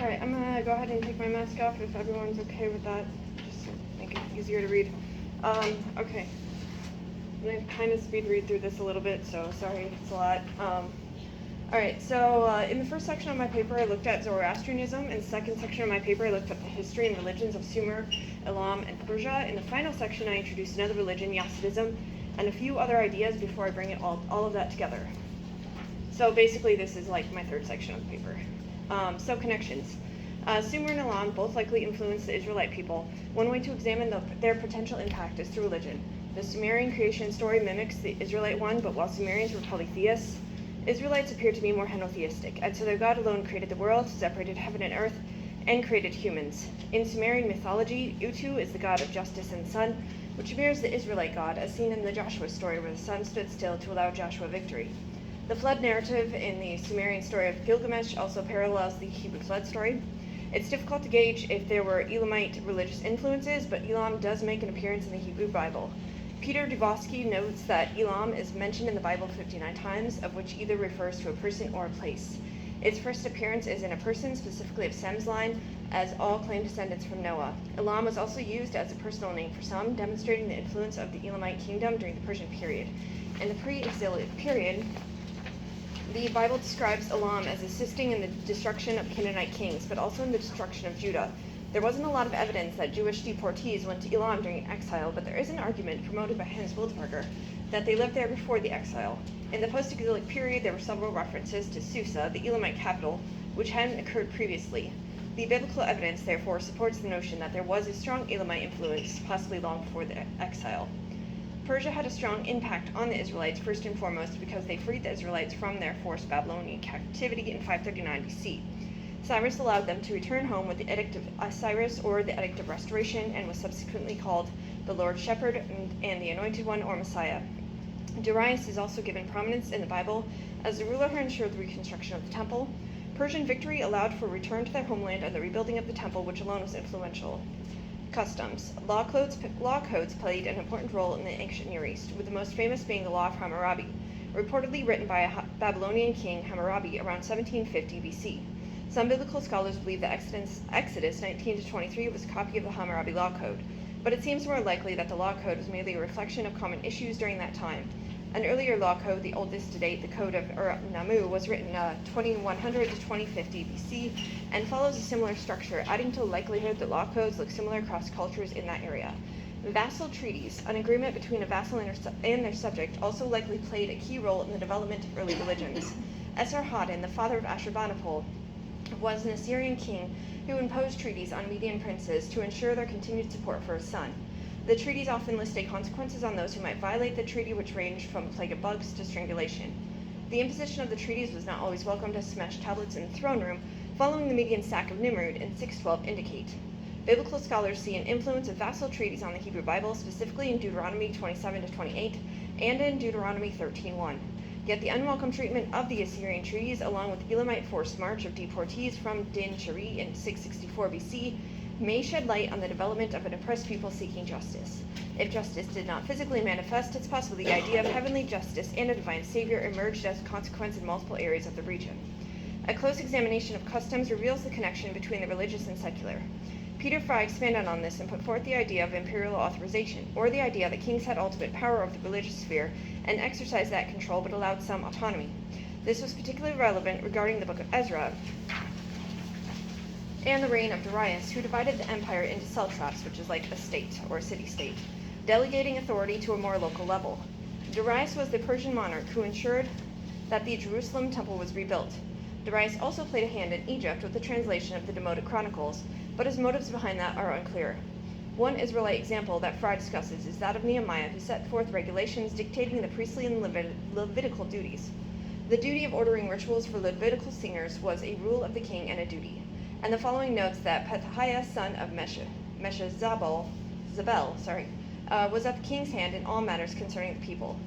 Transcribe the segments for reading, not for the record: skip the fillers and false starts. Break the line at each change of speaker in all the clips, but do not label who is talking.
Alright, I'm gonna go ahead and take my mask off if everyone's okay with that, just to make it easier to read. Okay. I'm gonna kind of speed read through this a little bit, so sorry, it's a lot. Alright, so in the first section of my paper, I looked at Zoroastrianism. In the second section of my paper, I looked at the history and religions of Sumer, Elam, and Persia. In the final section, I introduced another religion, Hasidism, and a few other ideas before I bring it all of that together. So basically, this is like my third section of the paper. So connections. Sumer and Elam both likely influenced the Israelite people. One way to examine their potential impact is through religion. The Sumerian creation story mimics the Israelite one, but while Sumerians were polytheists, Israelites appear to be more henotheistic, and so their God alone created the world, separated heaven and earth, and created humans. In Sumerian mythology, Utu is the god of justice and the sun, which mirrors the Israelite God, as seen in the Joshua story where the sun stood still to allow Joshua victory. The flood narrative in the Sumerian story of Gilgamesh also parallels the Hebrew flood story. It's difficult to gauge if there were Elamite religious influences, but Elam does make an appearance in the Hebrew Bible. Peter Dubosky notes that Elam is mentioned in the Bible 59 times, of which either refers to a person or a place. Its first appearance is in a person, specifically of Sem's line, as all claim descendants from Noah. Elam was also used as a personal name for some, demonstrating the influence of the Elamite kingdom during the Persian period. In the pre-exilic period, the Bible describes Elam as assisting in the destruction of Canaanite kings, but also in the destruction of Judah. There wasn't a lot of evidence that Jewish deportees went to Elam during exile, but there is an argument promoted by Hans Wildberger that they lived there before the exile. In the post-exilic period, there were several references to Susa, the Elamite capital, which hadn't occurred previously. The biblical evidence, therefore, supports the notion that there was a strong Elamite influence, possibly long before the exile. Persia had a strong impact on the Israelites, first and foremost because they freed the Israelites from their forced Babylonian captivity in 539 BC. Cyrus allowed them to return home with the Edict of Cyrus, or the Edict of Restoration, and was subsequently called the Lord Shepherd and the Anointed One, or Messiah. Darius is also given prominence in the Bible as the ruler who ensured the reconstruction of the temple. Persian victory allowed for return to their homeland and the rebuilding of the temple, which alone was influential. Customs. Law codes played an important role in the ancient Near East, with the most famous being the Law of Hammurabi, reportedly written by a Babylonian king, Hammurabi, around 1750 BC. Some biblical scholars believe that Exodus 19-23 was a copy of the Hammurabi Law Code, but it seems more likely that the Law Code was merely a reflection of common issues during that time. An earlier law code, the oldest to date, the Code of Ur-Nammu, was written 2100 to 2050 BC and follows a similar structure, adding to the likelihood that law codes look similar across cultures in that area. Vassal treaties, an agreement between a vassal and their subject, also likely played a key role in the development of early religions. Esarhaddon, the father of Ashurbanipal, was an Assyrian king who imposed treaties on Median princes to ensure their continued support for his son. The treaties often listed consequences on those who might violate the treaty, which ranged from a plague of bugs to strangulation. The imposition of the treaties was not always welcomed, as smashed tablets in the throne room following the Median sack of Nimrud in 612 indicate. Biblical scholars see an influence of vassal treaties on the Hebrew Bible, specifically in Deuteronomy 27-28 and in Deuteronomy 13:1. Yet the unwelcome treatment of the Assyrian treaties, along with the Elamite forced march of deportees from Din Shari in 664 BC, may shed light on the development of an oppressed people seeking justice. If justice did not physically manifest, it's possible the idea of heavenly justice and a divine savior emerged as a consequence in multiple areas of the region. A close examination of customs reveals the connection between the religious and secular. Peter Fry expanded on this and put forth the idea of imperial authorization, or the idea that kings had ultimate power over the religious sphere and exercised that control but allowed some autonomy. This was particularly relevant regarding the book of Ezra and the reign of Darius, who divided the empire into satraps, which is like a state or a city-state, delegating authority to a more local level. Darius was the Persian monarch who ensured that the Jerusalem temple was rebuilt. Darius also played a hand in Egypt with the translation of the Demotic Chronicles, but his motives behind that are unclear. One Israelite example that Fry discusses is that of Nehemiah, who set forth regulations dictating the priestly and Levitical duties. The duty of ordering rituals for Levitical singers was a rule of the king and a duty. And the following notes that Pethahiah, son of Meshezabel, was at the king's hand in all matters concerning the people.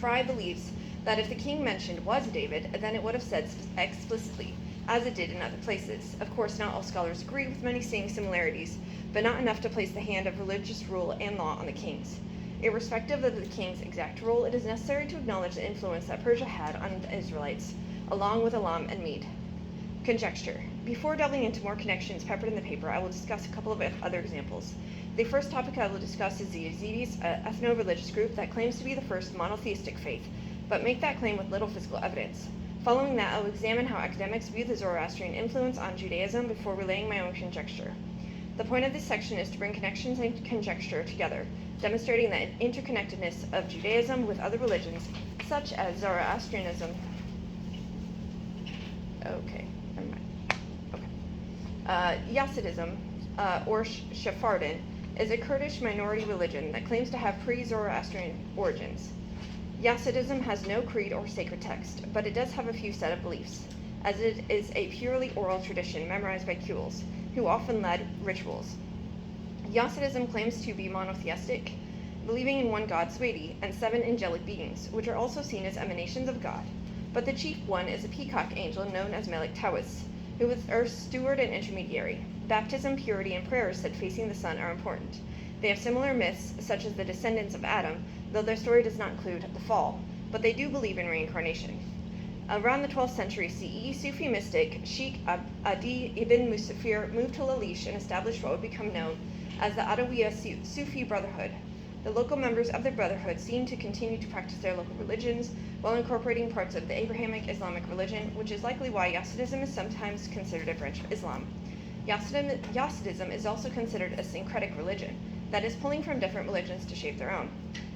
Fry believes that if the king mentioned was David, then it would have said explicitly, as it did in other places. Of course, not all scholars agree, with many seeing similarities, but not enough to place the hand of religious rule and law on the kings. Irrespective of the king's exact role, it is necessary to acknowledge the influence that Persia had on the Israelites, along with Elam and Med. Conjecture. Before delving into more connections peppered in the paper, I will discuss a couple of other examples. The first topic I will discuss is the Yazidis, an ethno-religious group that claims to be the first monotheistic faith, but make that claim with little physical evidence. Following that, I will examine how academics view the Zoroastrian influence on Judaism before relaying my own conjecture. The point of this section is to bring connections and conjecture together, demonstrating the interconnectedness of Judaism with other religions, such as Zoroastrianism. Hasidism, or Sephardim, is a Kurdish minority religion that claims to have pre-Zoroastrian origins. Hasidism has no creed or sacred text, but it does have a few set of beliefs, as it is a purely oral tradition memorized by Kules, who often led rituals. Hasidism claims to be monotheistic, believing in one god, Swati, and 7 angelic beings, which are also seen as emanations of God. But the chief one is a peacock angel known as Melek Tawis, who is Earth's steward and intermediary. Baptism, purity, and prayers said facing the sun are important. They have similar myths, such as the descendants of Adam, though their story does not include the fall, but they do believe in reincarnation. Around the 12th century CE, Sufi mystic Sheikh Adi ibn Musafir moved to Lalish and established what would become known as the Adawiya Sufi Brotherhood. The local members of the Brotherhood seem to continue to practice their local religions while incorporating parts of the Abrahamic Islamic religion, which is likely why Hasidism is sometimes considered a branch of Islam. Hasidism is also considered a syncretic religion, that is, pulling from different religions to shape their own.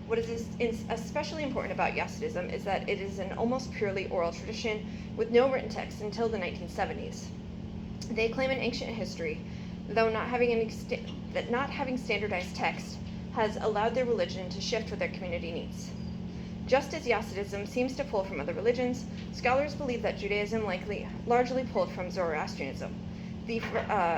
What is especially important about Hasidism is that it is an almost purely oral tradition with no written text until the 1970s. They claim an ancient history, though not having standardized text has allowed their religion to shift with their community needs. Just as Hasidism seems to pull from other religions, scholars believe that Judaism largely pulled from Zoroastrianism. The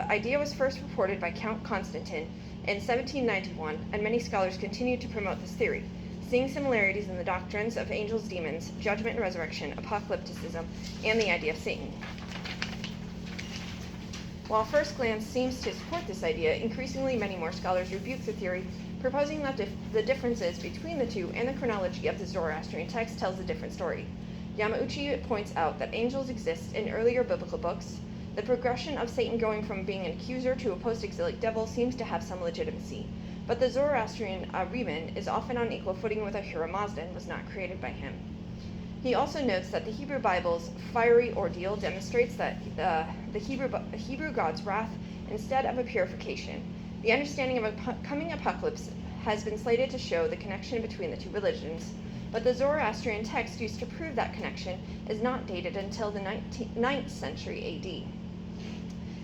idea was first reported by Count Constantine in 1791, and many scholars continue to promote this theory, seeing similarities in the doctrines of angels, demons, judgment and resurrection, apocalypticism, and the idea of Satan. While first glance seems to support this idea, increasingly many more scholars rebuke the theory, proposing that the differences between the two and the chronology of the Zoroastrian text tells a different story. Yamauchi points out that angels exist in earlier biblical books. The progression of Satan going from being an accuser to a post-exilic devil seems to have some legitimacy, but the Zoroastrian Riemann is often on equal footing with Ahura Mazda and was not created by him. He also notes that the Hebrew Bible's fiery ordeal demonstrates that the Hebrew God's wrath instead of a purification. The understanding of a coming apocalypse has been slated to show the connection between the two religions, but the Zoroastrian text used to prove that connection is not dated until the 9th century AD.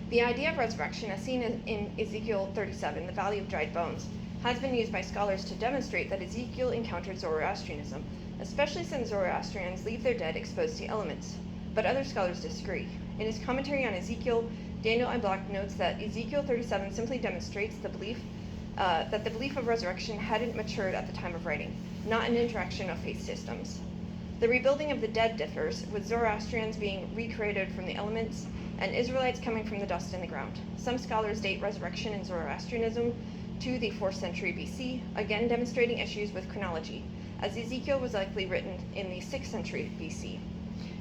The idea of resurrection, as seen in Ezekiel 37, the Valley of Dried Bones, has been used by scholars to demonstrate that Ezekiel encountered Zoroastrianism, especially since Zoroastrians leave their dead exposed to elements. But other scholars disagree. In his commentary on Ezekiel, Daniel I. Block notes that Ezekiel 37 simply demonstrates the belief that the belief of resurrection hadn't matured at the time of writing, not an interaction of faith systems. The rebuilding of the dead differs, with Zoroastrians being recreated from the elements and Israelites coming from the dust in the ground. Some scholars date resurrection in Zoroastrianism to the 4th century BC, again demonstrating issues with chronology, as Ezekiel was likely written in the 6th century BC.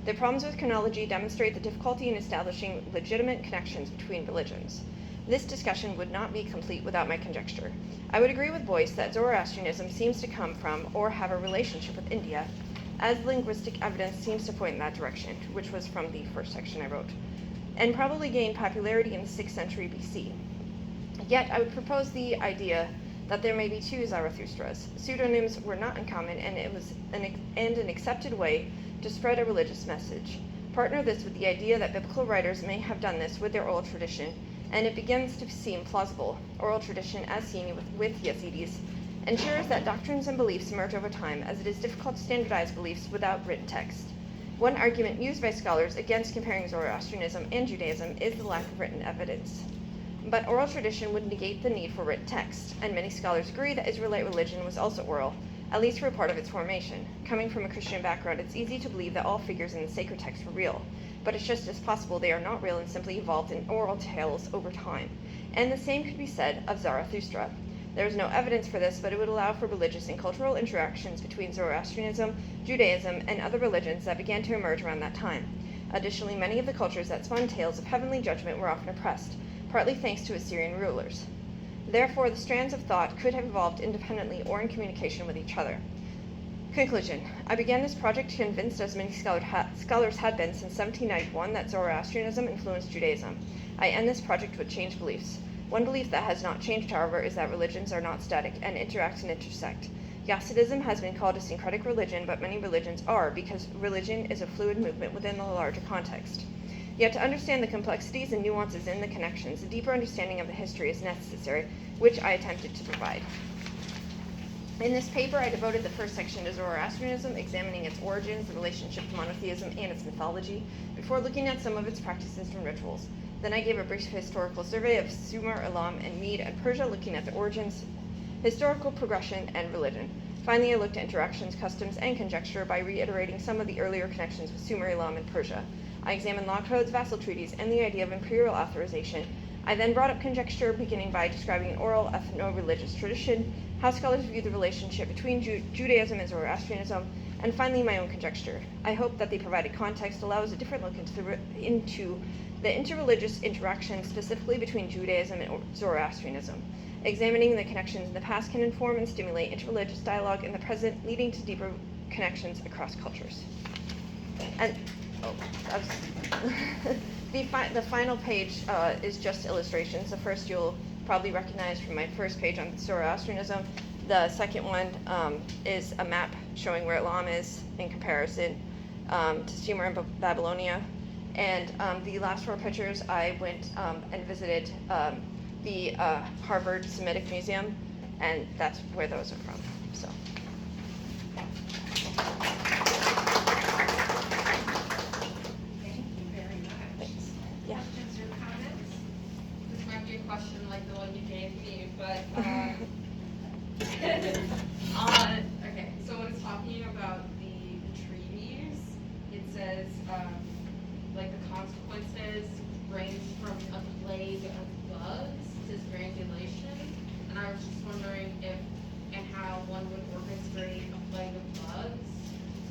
The problems with chronology demonstrate the difficulty in establishing legitimate connections between religions. This discussion would not be complete without my conjecture. I would agree with Boyce that Zoroastrianism seems to come from or have a relationship with India, as linguistic evidence seems to point in that direction, which was from the first section I wrote, and probably gained popularity in the 6th century BC. Yet I would propose the idea that there may be two Zarathustras. Pseudonyms were not uncommon, and it was an accepted way to spread a religious message. Partner this with the idea that biblical writers may have done this with their oral tradition, and it begins to seem plausible. Oral tradition, as seen with Yazidis, ensures that doctrines and beliefs emerge over time, as it is difficult to standardize beliefs without written text. One argument used by scholars against comparing Zoroastrianism and Judaism is the lack of written evidence. But oral tradition would negate the need for written text, and many scholars agree that Israelite religion was also oral, at least for a part of its formation. Coming from a Christian background, it's easy to believe that all figures in the sacred text were real, but it's just as possible they are not real and simply evolved in oral tales over time. And the same could be said of Zarathustra. There is no evidence for this, but it would allow for religious and cultural interactions between Zoroastrianism, Judaism, and other religions that began to emerge around that time. Additionally, many of the cultures that spun tales of heavenly judgment were often oppressed, partly thanks to Assyrian rulers. Therefore, the strands of thought could have evolved independently or in communication with each other. Conclusion. I began this project convinced, as many scholars had been since 1791, that Zoroastrianism influenced Judaism. I end this project with changed beliefs. One belief that has not changed, however, is that religions are not static and interact and intersect. Hasidism has been called a syncretic religion, but many religions are, because religion is a fluid movement within the larger context. Yet to understand the complexities and nuances in the connections, a deeper understanding of the history is necessary, which I attempted to provide. In this paper, I devoted the first section to Zoroastrianism, examining its origins, the relationship to monotheism, and its mythology, before looking at some of its practices and rituals. Then I gave a brief historical survey of Sumer, Elam, and Mede and Persia, looking at the origins, historical progression, and religion. Finally, I looked at interactions, customs, and conjecture by reiterating some of the earlier connections with Sumer, Elam, and Persia. I examined law codes, vassal treaties, and the idea of imperial authorization. I then brought up conjecture, beginning by describing an oral ethno-religious tradition, how scholars view the relationship between Judaism and Zoroastrianism, and finally my own conjecture. I hope that the provided context allows a different look into the interreligious interactions, specifically between Judaism and Zoroastrianism. Examining the connections in the past can inform and stimulate interreligious dialogue in the present, leading to deeper connections across cultures. And the final page is just illustrations. The first you'll probably recognize from my first page on Zoroastrianism. The second one is a map showing where Elam is in comparison to Sumer and Babylonia. And the last 4 pictures, I went and visited the Harvard Semitic Museum, and that's where those are from. So.
Thank you very much.
Thanks. Yeah.
Questions or comments? This might be a question like the one you gave me, but okay. So when it's talking about the treaties, it says like the consequences range from a plague of bugs to strangulation, and I was just wondering if and how one would orchestrate a plague of bugs.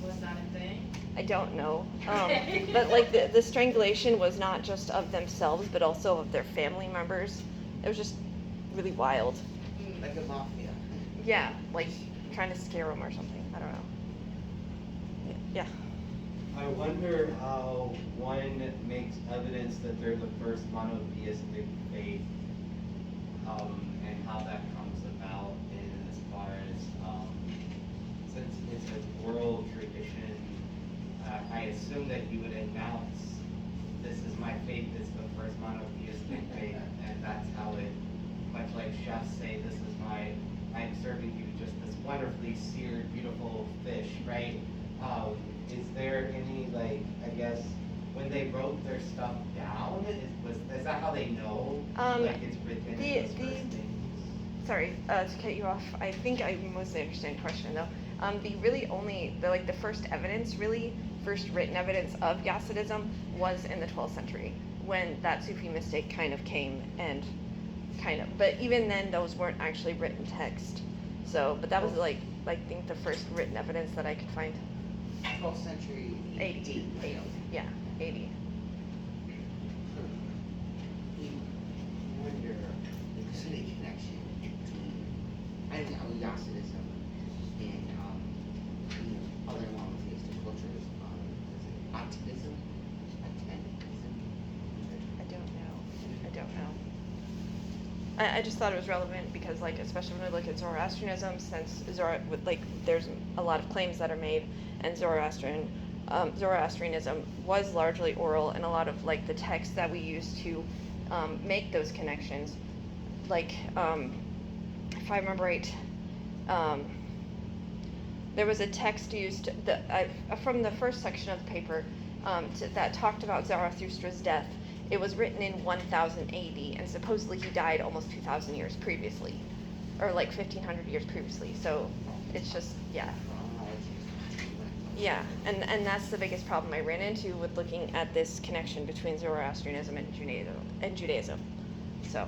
Was that a thing?
I don't know. But like the strangulation was not just of themselves, but also of their family members. It was just really wild.
Like a mafia.
Yeah, like trying to scare them or something. I don't know. Yeah.
I wonder how one makes evidence that they're the first monotheistic faith, and how that comes about as far as, since it's an oral tradition, I assume that you would announce, this is my faith, it's the first monotheistic faith, and that's how it, much like chefs say, this is I'm serving you just this wonderfully seared, beautiful fish, right? Is there any, like, I guess, when they wrote their stuff down, is that how they know, like, it's written in those first things?
Sorry, to cut you off. I think I mostly understand the question, though. The first evidence, really, first written evidence of Hasidism was in the 12th century, when that Sufi mystic kind of came and but even then, those weren't actually written text. So, but that was I think the first written evidence that I could find.
12th century.
80. Yeah, 80.
You wonder the city connection between, I think, Hasidism and other monotheistic cultures. Is it Atavism?
I don't know. I just thought it was relevant because, like, especially when we look at Zoroastrianism, since there's a lot of claims that are made, and Zoroastrianism was largely oral, and a lot of the texts that we use to make those connections, if I remember right, there was a text used from the first section of the paper that talked about Zarathustra's death. It was written in 1000 AD, and supposedly he died almost 2,000 years previously, or 1,500 years previously. So it's just, yeah. Yeah, and that's the biggest problem I ran into with looking at this connection between Zoroastrianism and Judaism. So.